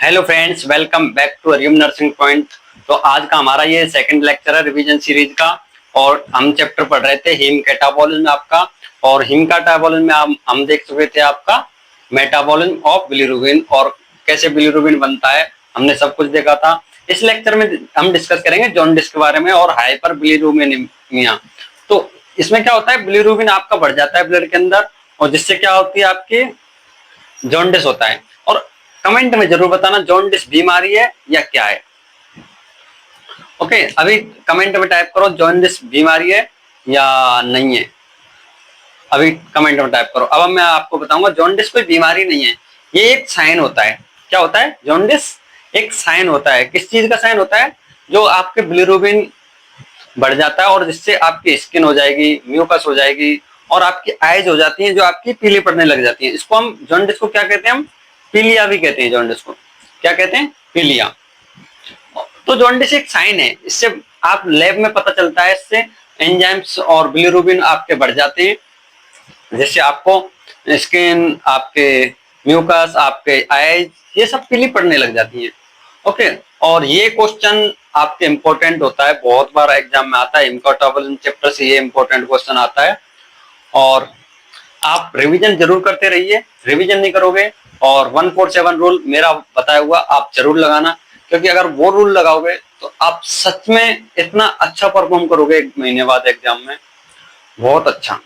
Hello friends, welcome back to Hariom nursing point. तो आज का हमारा ये सेकंड लेक्चर है रिवीजन सीरीज का। और हम चैप्टर पढ़ रहे थे हीम कैटाबॉलिज्म आपका। और हीम कैटाबॉलिज्म में हम देख चुके थे आपका मेटाबॉलिज्म ऑफ बिलिरुबिन और कैसे बिलिरुबिन बनता है, हमने सब कुछ देखा था। इस लेक्चर में हम डिस्कस करेंगे जॉन्डिस के बारे में और हाइपर बिलिरुबिनेमिया। तो इसमें क्या होता है, बिलिरुबिन आपका बढ़ जाता है ब्लड के अंदर और जिससे क्या होती है, आपकी जॉन्डिस होता है। और कमेंट में जरूर बताना जॉन्डिस बीमारी है या क्या है। ओके, अभी कमेंट में टाइप करो जॉन्डिस बीमारी है या नहीं है। अभी कमेंट में टाइप करो। अब मैं आपको बताऊंगा जॉन्डिस कोई बीमारी नहीं है, ये एक साइन होता है। क्या होता है? जॉन्डिस एक साइन होता है। किस चीज का साइन होता है? जो आपके बिलिरुबिन बढ़ जाता है और जिससे आपकी स्किन हो जाएगी, म्यूकस हो जाएगी और आपकी आईज हो जाती है जो आपकी पीली पड़ने लग जाती है। इसको हम जॉन्डिस को क्या कहते हैं? हम पीलिया भी कहते हैं। जॉन्डिस को क्या कहते हैं? पीलिया। तो जॉन्डिस एक साइन है, इससे आप लैब में पता चलता है। इससे एंजाइम्स और बिलिरुबिन आपके बढ़ जाते हैं जिससे आपको स्किन, आपके म्यूकस, आपके आईज ये सब पीली पड़ने लग जाती है। ओके, और ये क्वेश्चन आपके इंपॉर्टेंट होता है, बहुत बार एग्जाम में आता है। इम्पोर्टेबल चैप्टर से ये इंपॉर्टेंट क्वेश्चन आता है और आप रिवीजन जरूर करते रहिए। रिवीजन नहीं करोगे और 147 रूल मेरा बताया हुआ आप जरूर लगाना, क्योंकि अगर वो रूल लगाओगे तो आप सच में इतना अच्छा परफॉर्म करोगे एक महीने बाद एग्जाम में, बहुत अच्छा।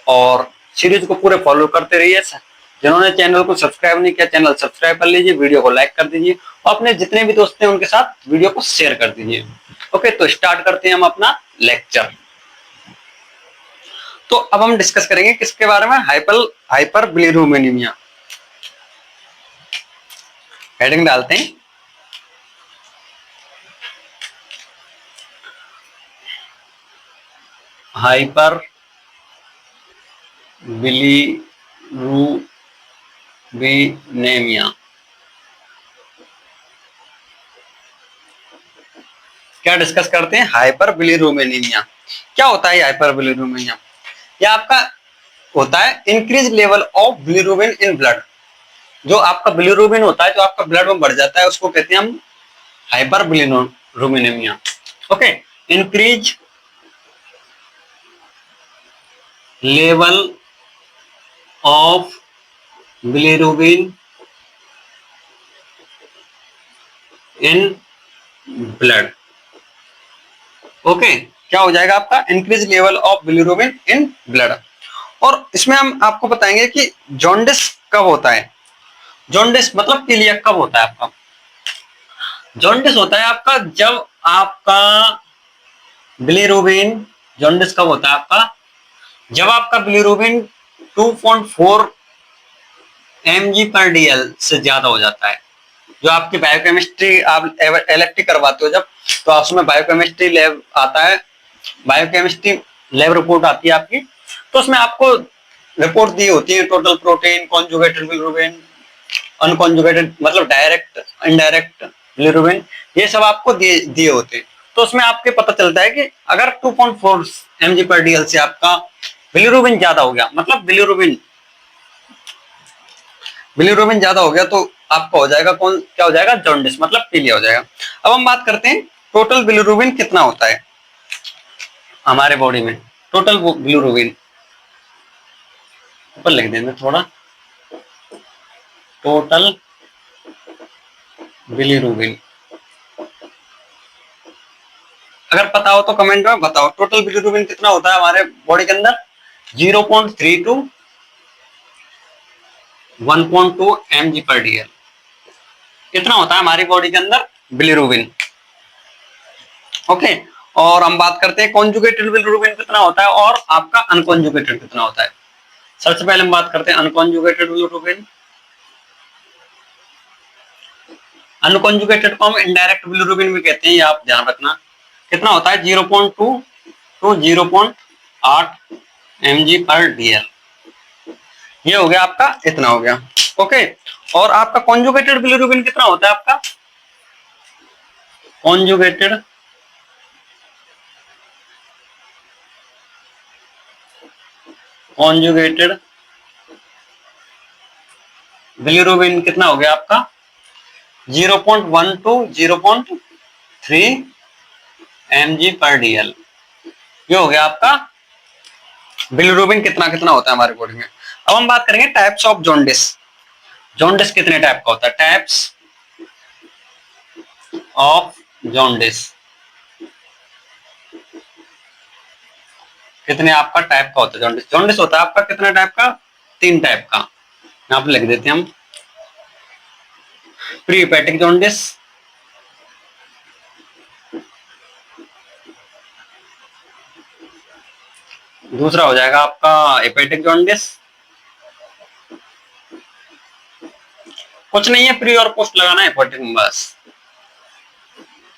और सीरीज को पूरे फॉलो करते रहिए। जिन्होंने चैनल को सब्सक्राइब नहीं किया, चैनल सब्सक्राइब कर लीजिए, वीडियो को लाइक कर दीजिए और अपने जितने भी दोस्त हैं उनके साथ वीडियो को शेयर कर दीजिए। ओके, तो स्टार्ट करते हैं हम अपना लेक्चर। तो अब हम डिस्कस करेंगे किसके बारे में? हाइपर बिलिरुबिनेमिया। हेडिंग डालते हैं हाइपर बिलिरुबिनेमिया। क्या डिस्कस करते हैं? हाइपर बिलिरुबिनेमिया। क्या होता है हाइपर बिलिरुबिनेमिया? यह आपका होता है increase level of bilirubin in blood. जो आपका बिलिरुबिन होता है, जो आपका ब्लड में बढ़ जाता है, उसको कहते हैं हम hyper bilirubinemia. Okay, increase level of bilirubin in blood. Okay, क्या हो जाएगा आपका? Increase level of bilirubin in blood. और इसमें हम आपको बताएंगे कि जॉन्डिस कब होता है। जॉन्डिस मतलब पीलिया कब होता है आपका? जॉन्डिस होता है आपका जब आपका बिलिरुबिन, जॉन्डिस कब होता है आपका? जब आपका बिलिरुबिन 2.4 mg पर डीएल से ज्यादा हो जाता है। जो आपकी बायोकेमिस्ट्री आप एलएफटी करवाते हो जब, तो उसमें बायोकेमिस्ट्री लैब आता है, बायोकेमिस्ट्री लैब रिपोर्ट आती है आपकी। तो उसमें आपको रिपोर्ट दी होती है total protein, conjugated bilirubin, unconjugated मतलब डायरेक्ट, इनडायरेक्ट बिलिरुबिन, ये सब आपको दिए होते हैं। तो उसमें आपके पता चलता है कि अगर 2.4 mg पर डीएल से आपका बिलिरुबिन ज्यादा हो गया, मतलब बिलिरुबिन ज्यादा हो गया, तो आपका हो जाएगा क्या हो जाएगा? जॉन्डिस, मतलब पीलिया हो जाएगा। अब हम बात करते हैं टोटल बिलिरुबिन कितना होता है हमारे बॉडी में। टोटल बिलिरुबिन ऊपर लिख देंगे थोड़ा, टोटल बिलिरुबिन। अगर पता हो तो कमेंट में बताओ टोटल बिलिरुबिन कितना होता है हमारे बॉडी के अंदर। 0.3 टू 1.2 mg पर डीएल इतना होता है हमारी बॉडी के अंदर बिलिरुबिन। ओके, और हम बात करते हैं कॉन्जुगेटेड बिलिरुबिन कितना होता है और आपका अनकॉन्जुगेटेड कितना होता है। सबसे पहले हम बात करते हैं अनकॉन्जुगेटेड बिलिरुबिन। अनकॉन्जुगेटेड को हम इनडायरेक्ट बिलिरुबिन भी कहते हैं, ये आप ध्यान रखना। कितना होता है? 0.2 टू 0.8 mg पर डीएल। ये हो गया आपका, इतना हो गया। ओके, और आपका कॉन्जुगेटेड बिलिरुबिन कितना होता है आपका? कॉन्जुगेटेड बिलिरुबिन कितना हो गया आपका? 0.1 टू 0.3 mg/dl। ये हो गया आपका बिलिरुबिन कितना कितना होता है हमारे बॉडी में। अब हम बात करेंगे टाइप्स ऑफ जॉन्डिस। जॉन्डिस कितने टाइप का होता है, टाइप्स ऑफ जॉन्डिस कितने आपका टाइप का होता है। जॉन्डिस जॉन्डिस होता है आपका कितने टाइप का, 3 टाइप का। यहाँ पे लिख देते हैं हम, प्री हेपेटिक जॉन्डिस, दूसरा हो जाएगा आपका हेपेटिक जॉन्डिस, कुछ नहीं है प्री और पोस्ट लगाना है हेपेटिक में बस,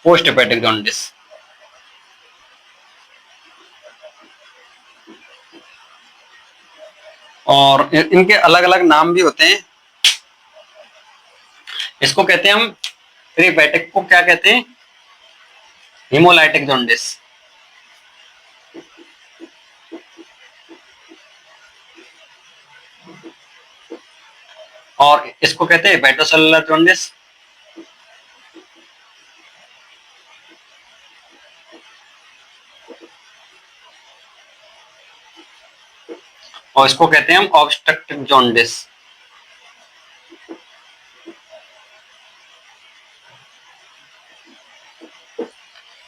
पोस्ट हेपेटिक जॉन्डिस। और इनके अलग अलग नाम भी होते हैं। इसको कहते हैं हम प्री हेपेटिक को क्या कहते हैं, हीमोलाइटिक जॉन्डिस। और इसको कहते हैं हेपेटोसेलुलर जॉन्डिस। और इसको कहते हैं हम ऑब्स्ट्रक्टिव जॉन्डिस।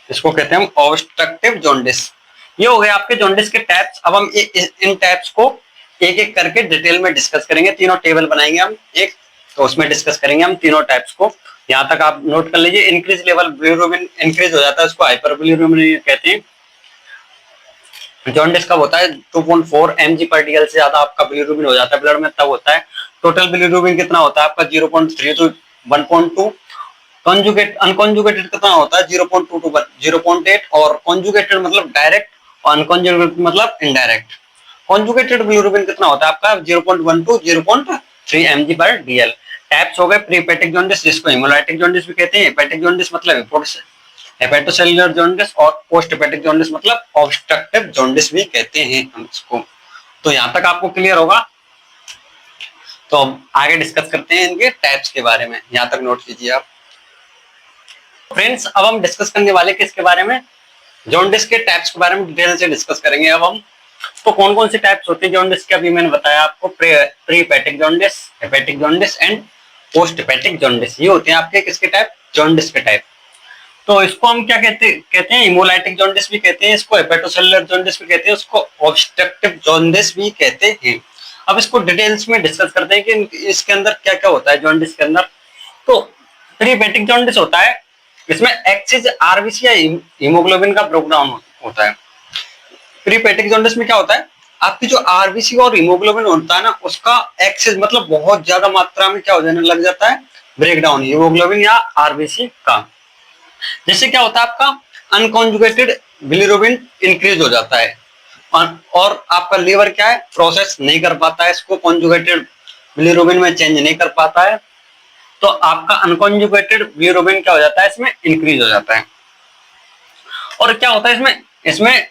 इसको कहते हैं हम ऑब्स्ट्रक्टिव जॉन्डिस। ये हो गए आपके जॉन्डिस के टाइप्स। अब हम इन टाइप्स को एक एक करके डिटेल में डिस्कस करेंगे। तीनों टेबल बनाएंगे हम एक, तो उसमें डिस्कस करेंगे हम तीनों टाइप्स को। यहाँ तक आप नोट कर लीजिए। इंक्रीज लेवल बिलिरुबिन इंक्रीज हो जाता है, उसको हाइपर बिलिरुबिन कहते हैं। जॉन्डिस कब होता है, 2.4 mg/dl से ज्यादा आपका बिलिरुबिन हो जाता है ब्लड में, तब होता है। टोटल बिलिरुबिन कितना होता है आपका, 0.3 टू 1.2। कॉन्जुगेट अनकॉन्जुगेटेड कितना होता है, 0.2 टू 0.8। और कॉन्जुगेटेड मतलब डायरेक्ट और अनकॉन्जुगेटेड मतलब इनडायरेक्ट। कॉन्जुगेटेड बिलिरुबिन कितना होता है आपका, 0.1 टू 0.3 mg/dl। टाइप्स हो गए प्री हेपेटिक जॉन्डिस, जिसको हेमोलाइटिक जॉन्डिस भी कहते हैं। हेपेटिक जॉन्डिस मतलब हेपेटोसेलुलर जॉन्डिस, और पोस्ट हेपेटिक जॉन्डिस मतलब ऑब्स्ट्रक्टिव जॉन्डिस भी कहते हैं हम इसको। तो यहां तक आपको क्लियर होगा। तो हम आगे डिस्कस करते हैं इनके टाइप्स के बारे में। यहां तक नोट कीजिए आप फ्रेंड्स। अब हम डिस्कस करने वाले किसके बारे में, जॉन्डिस के टाइप्स के बारे में डिटेल से डिस्कस करेंगे। अब हम तो कौन कौन से टाइप्स होते हैं जॉन्डिस के, अभी मैंने बताया आपको, pre hepatic jaundice, hepatic jaundice and post hepatic jaundice. ये होते हैं आपके किसके टाइप, जॉन्डिस के टाइप। तो इसको हम क्या कहते हैं हीमोलाइटिक जॉन्डिस भी कहते हैं, इसको हेपेटोसेलुलर जॉन्डिस भी कहते हैं, उसको ऑब्स्ट्रक्टिव जॉन्डिस भी कहते हैं। अब इसको डिटेल्स में डिस्कस करते हैं कि इसके अंदर क्या क्या होता है जॉन्डिस के अंदर। तो प्री हेपेटिक जॉन्डिस होता है, इसमें एक्सिस आरबीसी या हीमोग्लोबिन का ब्रेकडाउन होता है। प्री हेपेटिक जॉन्डिस में क्या होता है, आपकी जो आरबीसी और हीमोग्लोबिन होता है ना, उसका एक्सेस मतलब बहुत ज्यादा मात्रा में क्या हो जाने लग जाता है, ब्रेकडाउन हीमोग्लोबिन या आरबीसी का। जैसे क्या होता है आपका अनकॉन्जुगेटेड बिलिरुबिन इंक्रीज हो जाता है, और आपका लीवर क्या है, प्रोसेस नहीं कर पाता है इसको, कॉन्जुगेटेड बिलिरुबिन में चेंज नहीं कर पाता है। तो आपका अनकॉन्जुगेटेड बिलिरुबिन क्या हो जाता है, इसमें इंक्रीज हो जाता है। और क्या होता है इसमें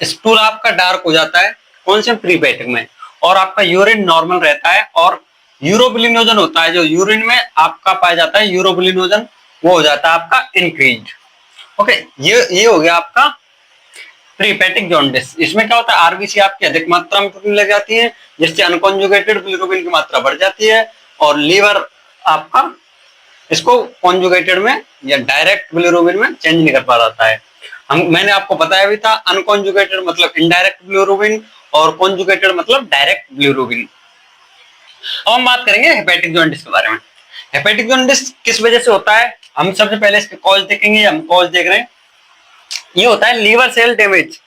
स्टूल आपका डार्क हो जाता है, कौन से, प्री हेपेटिक में। और आपका यूरिन नॉर्मल रहता है, और यूरोबिलिनोजन होता है जो यूरिन में आपका पाया जाता है, यूरोबिलिनोजन वो हो जाता है आपका इंक्रीज। ओके, ये हो गया आपका प्री हेपेटिक जॉन्डिस। इसमें क्या होता है, आरबीसी आपकी अधिक मात्रा में टूटने लग जाती है, जिससे अनकॉन्जुगेटेड बिलिरुबिन की मात्रा बढ़ जाती है, और लीवर आपका इसको कॉन्जुगेटेड में या डायरेक्ट बिलिरुबिन में चेंज नहीं कर पा जाता है। मैंने आपको बताया भी था, अनकॉन्जुगेटेड मतलब इनडायरेक्ट बिलिरुबिन, और कॉन्जुगेटेड मतलब डायरेक्ट बिलिरुबिन। अब हम बात करेंगे हेपेटिक जॉन्डिस के बारे में। हेपेटिक जॉन्डिस किस वजह से होता है, हम सबसे पहले इसके कॉज देखेंगे। हम कॉज देख रहे हैं, ये होता है लीवर सेल डैमेज।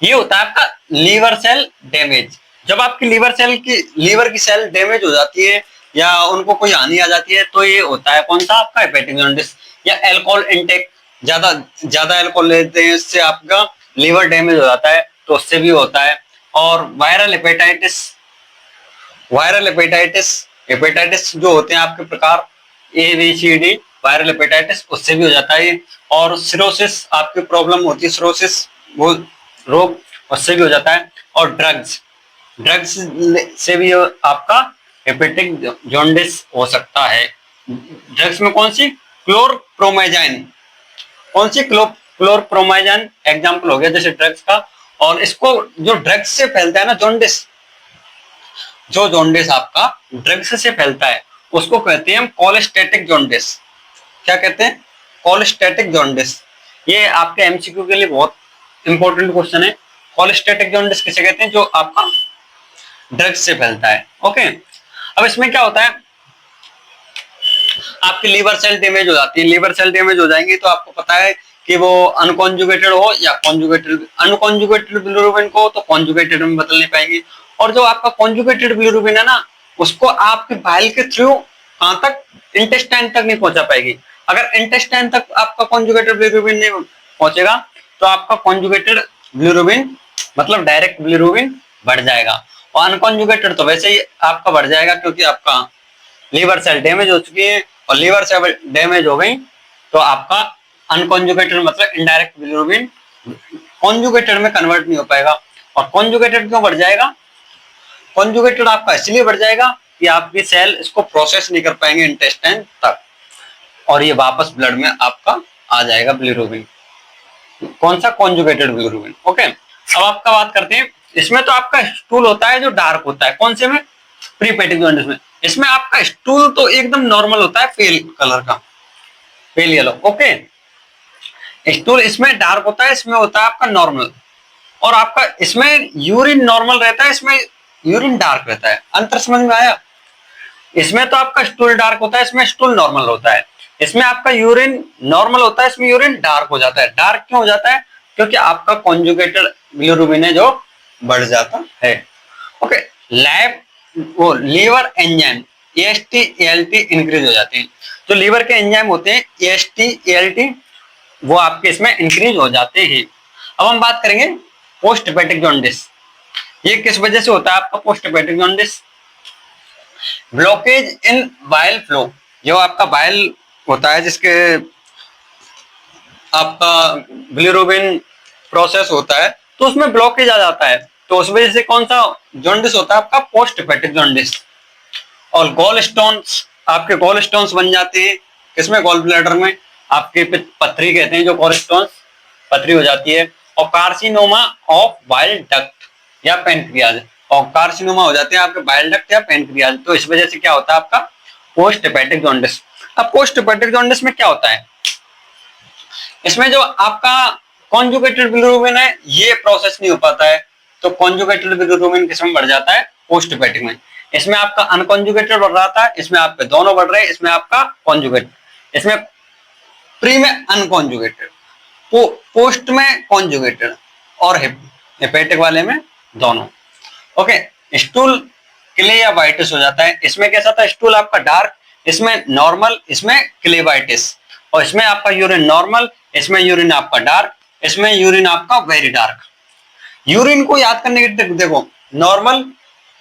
ये होता है आपका लीवर सेल डैमेज। जब आपकी लीवर की सेल डैमेज हो जाती है या उनको कोई हानि आ जाती है, तो ये होता है कौन सा आपका हेपेटिक जॉन्डिस। या अल्कोहल इंटेक, ज्यादा अल्कोहल लेते हैं, इससे आपका लीवर डैमेज हो जाता है, तो उससे भी होता है। और वायरल हेपेटाइटिस जो होते हैं आपके प्रकार ABCD, वायरल हेपेटाइटिस, उससे भी हो जाता है। और सिरोसिस आपकी प्रॉब्लम होती है, सिरोसिस वो रोग, उससे भी हो जाता है। और ड्रग्स से भी आपका हेपेटिक जॉन्डिस हो सकता है। ड्रग्स में कौन सी? क्लोरप्रोमाजाइन। कौन सी? क्लोरप्रोमाजाइन एग्जाम्पल हो गया जैसे ड्रग्स का। और इसको जो ड्रग्स से फैलता है ना जॉन्डिस, जो जॉन्डिस आपका ड्रग्स से फैलता है उसको कहते हैं हम कोलेस्टेटिक जॉन्डिस। क्या कहते हैं? कोलेस्टेटिक जॉन्डिस। ये आपके एमसीक्यू के लिए बहुत इंपॉर्टेंट क्वेश्चन है। कोलेस्टेटिक जॉन्डिस किसे कहते हैं? जो आपका ड्रग्स से फैलता है। ओके, अब इसमें क्या होता है, आपकी लीवर सेल डैमेज हो जाती है। लीवर सेल डैमेज हो जाएंगी तो आपको पता है कि वो अनकॉन्जुगेटेड हो या कॉन्जुगेटेड। अनकॉन्जुगेटेड बिलिरुबिन को तो कॉन्जुगेटेड में बदल नहीं पाएंगे, और जो आपका कॉन्जुगेटेड बिलिरुबिन है ना उसको आपके बाइल के थ्रू कहां तक? इंटेस्टाइन तक नहीं पहुंचा पाएगी। अगर इंटेस्टाइन तक आपका कॉन्जुगेटेड बिलिरुबिन नहीं पहुंचेगा तो आपका कॉन्जुगेटेड बिलिरुबिन मतलब डायरेक्ट बिलिरुबिन बढ़ जाएगा, और अनकॉन्जुगेटेड तो वैसे ही आपका बढ़ जाएगा क्योंकि आपका लीवर सेल डैमेज हो चुकी है, और लीवर सेल डैमेज हो गई तो आपका अनकॉन्जुगेटेड मतलब इनडायरेक्ट बिलिरुबिन कॉन्जुगेटेड में कन्वर्ट नहीं हो पाएगा। और कॉन्जुगेटेड क्यों बढ़ जाएगा? कॉन्जुगेटेड आपका इसलिए बढ़ जाएगा कि आपकी सेल इसको प्रोसेस नहीं कर पाएंगे इंटेस्टाइन तक, और ये वापस ब्लड में आपका आ जाएगा बिलिरुबिन। कौन सा? Conjugated bilirubin. ओके, अब आपका बात करते हैं। इसमें तो आपका स्टूल होता है जो डार्क होता है। कौन से में? प्री हेपेटिक जॉन्डिस में। इसमें आपका स्टूल तो एकदम नॉर्मल होता है, पेल कलर का, पेल येलो। ओके, स्टूल इसमें डार्क होता है, इसमें होता है आपका नॉर्मल। और आपका इसमें यूरिन नॉर्मल रहता है, इसमें यूरिन डार्क रहता है। अंतर समझ में आया? इसमें तो आपका स्टूल डार्क होता है, इसमें स्टूल नॉर्मल होता है। इसमें आपका यूरिन नॉर्मल होता है, इसमें यूरिन डार्क हो जाता है। डार्क क्यों हो जाता है? क्योंकि आपका कॉन्जुगेटेड बिलिरुबिन है जो बढ़ जाता है। ओके, लैब वो liver enzyme AST ALT increase हो जाते हैं। जो लीवर के एंजाइम होते हैं एएसटी एएलटी वो आपके इसमें इंक्रीज हो जाते हैं। अब हम बात करेंगे पोस्ट हेपेटिक जॉन्डिस। ये किस वजह से होता है आपका पोस्ट हेपेटिक जॉन्डिस? ब्लॉकेज इन बाइल फ्लो। जो आपका बाइल होता है जिसके आपका बिलिरुबिन प्रोसेस होता है तो उसमें ब्लॉकेज आ जाता है, तो उस वजह से कौन सा जॉन्डिस होता है आपका? Post hepatic jaundice. और गॉल स्टोन्स, आपके गॉल स्टोन्स बन जाते हैं किसमें? गॉल ब्लैडर में। आपके पथरी कहते हैं जो गॉल स्टोन्स, पथरी हो जाती है। और कार्सिनोमा ऑफ बाइल डक्ट या पेनक्रियाज, और कार्सिनोमा हो जाते हैं आपके बाइल डक्ट या पेनक्रियाज। तो इस वजह से क्या होता है आपका? Post hepatic jaundice. अब पोस्ट हेपेटिक जॉन्डिस में क्या होता है? इसमें जो आपका कॉन्जुगेटेड बिलिरुबिन है ये प्रोसेस नहीं हो पाता है, तो कॉन्जुगेटेड बिलिरुबिन किसमें बढ़ जाता है? पोस्ट हेपेटिक में। इसमें आपका अनकॉन्जुगेटेड बढ़ रहा था, इसमें आपके दोनों बढ़ रहे हैं। इसमें आपका कॉन्जुगेट, इसमें प्री में अनकॉन्जुगेटेड, पोस्ट में कॉन्जुगेटेड, और हेपेटिक वाले में दोनों। ओके, स्टूल क्लेवाइटिस हो जाता है। इसमें कैसा था? स्टूल आपका डार्क, इसमें नॉर्मल, इसमें क्लेवाइटिस। और इसमें आपका यूरिन नॉर्मल, इसमें यूरिन आपका डार्क, इसमें यूरिन आपका वेरी डार्क। यूरिन को याद करने के देखो, normal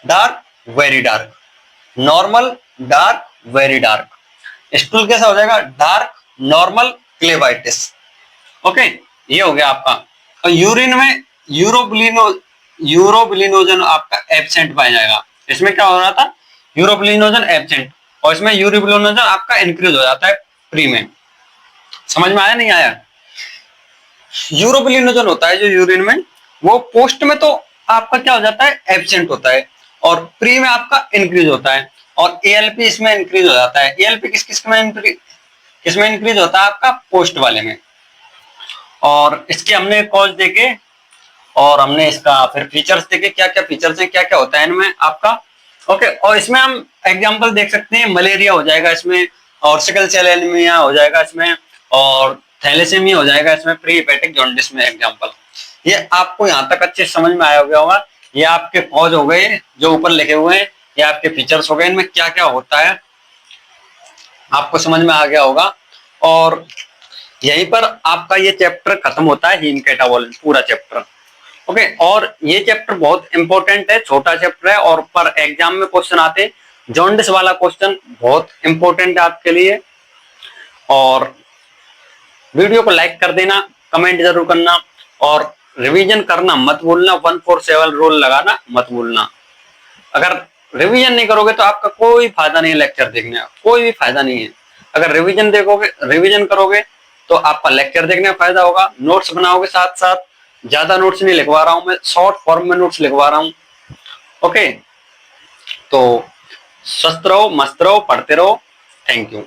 dark very dark, normal dark very dark. Stool कैसा हो जाएगा? Dark normal क्लेवाइटिस। ओके, ये हो गया आपका। और यूरिन में यूरोबिलिनोजन आपका एब्सेंट पाया जाएगा। इसमें क्या हो रहा था? यूरोबिलिनोजन एब्सेंट, और इसमें यूरोबिलिनोजन आपका इंक्रीज हो जाता है प्री में। समझ में आया नहीं आया? यूरोबिलिनोजन होता है जो यूरिन में, वो पोस्ट में तो आपका क्या हो जाता है? एब्सेंट होता है, और प्री में आपका इंक्रीज होता है। और एएलपी इसमें इंक्रीज हो जाता है। एएलपी किसमें इंक्रीज होता है? आपका पोस्ट वाले में। और इसके हमने कॉज देखे, और हमने इसका फिर फीचर्स देखे, क्या क्या फीचर्स हैं, क्या क्या होता है इनमें आपका। ओके, और इसमें हम एग्जांपल देख सकते हैं, मलेरिया हो जाएगा इसमें, और सिकल सेल एनीमिया हो जाएगा इसमें, और थैलेसीमिया हो जाएगा इसमें, प्री हेपेटिक जॉन्डिस में एग्जांपल। ये आपको यहाँ तक अच्छे समझ में आया होगा। ये आपके कॉज हो गए जो ऊपर लिखे हुए हैं, ये आपके फीचर्स हो गए, इनमें क्या क्या होता है आपको समझ में आ गया होगा। और यहीं पर आपका ये चैप्टर खत्म होता है, हीम कैटाबॉलिज्म पूरा चैप्टर। ओके, और ये चैप्टर बहुत इंपॉर्टेंट है, छोटा चैप्टर है, और पर एग्जाम में क्वेश्चन आते हैं। जॉन्डिस वाला क्वेश्चन बहुत इंपॉर्टेंट है आपके लिए। और वीडियो को लाइक कर देना, कमेंट जरूर करना, और रिवीजन करना मत भूलना। 147 रूल लगाना मत भूलना। अगर रिवीजन नहीं करोगे तो आपका कोई फायदा नहीं है लेक्चर देखने का, कोई भी फायदा नहीं है। अगर रिवीजन करोगे तो आपका लेक्चर देखने का फायदा होगा। नोट्स बनाओगे साथ साथ, ज्यादा नोट्स नहीं लिखवा रहा हूं मैं, शॉर्ट फॉर्म में नोट्स लिखवा रहा हूं। ओके, तो स्वस्थ रहो, मस्त रहो, पढ़ते रहो। Thank you.